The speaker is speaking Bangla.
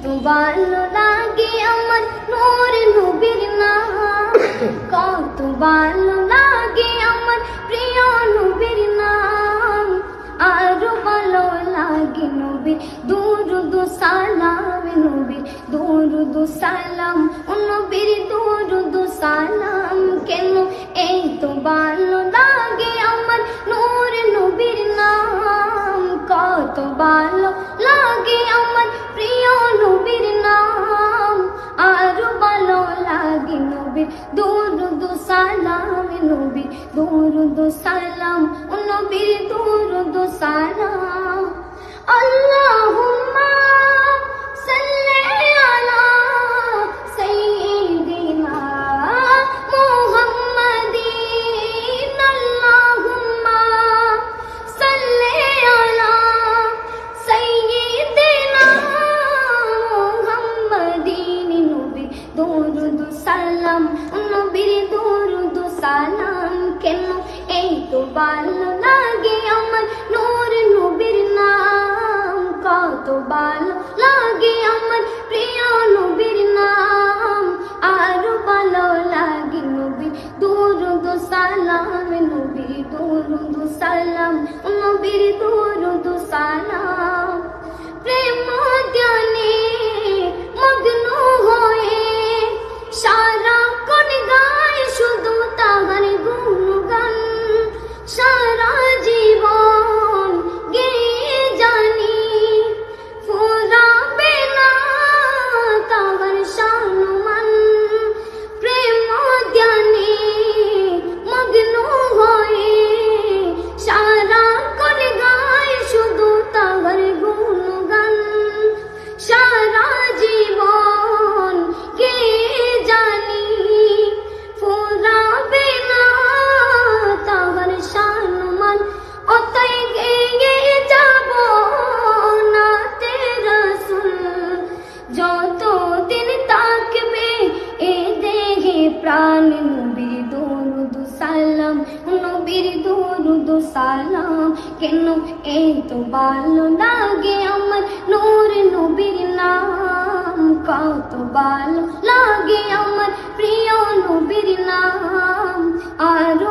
ভালো লাগে আমার নূর নবীর নাম, কত ভালো লাগে আমার প্রিয় নবীর নাম। আরো ভালো লাগে নবীর দুরুদ সালাম, নবীর দুরুদ সালাম, ও নবীর দুরুদ সালাম। কেন এই তো ভালো লাগে আমার নূর নবীর নাম, কত ভালো লাগে আমার প্রিয় নবীর নাম। আরো ভালো লাগে নবীর দুরুদ সালাম, নবীর দুরুদ সালাম, ও নবীর দুরুদ সালাম। আল্লাহুম্মা সাল্লি আলা সাইয়্যিদিনা মুহাম্মাদিন, আল্লাহুম্মা সাল্লি আলা সাইয়্যিদিনা মুহাম্মাদিন, নবীর দুরুদ সালাম, নবীর দুরুদ সালাম। কেন এই তো ভালো লাগে আমার নূর নবীর নাম, কত ভালো লাগে আমার প্রিয় নবীর নাম। আরো ভালো লাগে নবীর দুরুদ সালাম, নবীর দুরুদ সালাম, নবীর দুরুদ সালাম। প্রেম জ্ঞানে মগ্ন হয়ে সারাক্ষণ গায় শুধু তাহার গুণগান, সারা জীবন গেয়ে জানি ফুরাবে না তাহার সম্মান। প্রেম জ্ঞানে মগ্ন হয়ে সারাক্ষণ গায় শুধু তাহার গুণগান, সারা জীবন গেয়ে জানি ফুরাবে না তাহার সম্মান। অতই গেয়ে যাব নাতে রাসূল, যতদিন থাকবে এ দেহে প্রাণ। নবীর দুরুদ সালাম, নবীর দুরুদ সালাম। কেন এই তো ভালো লাগে আমার নূর নবীর নাম, কত ভালো লাগে আমার প্রিয় নবীর নাম। আরো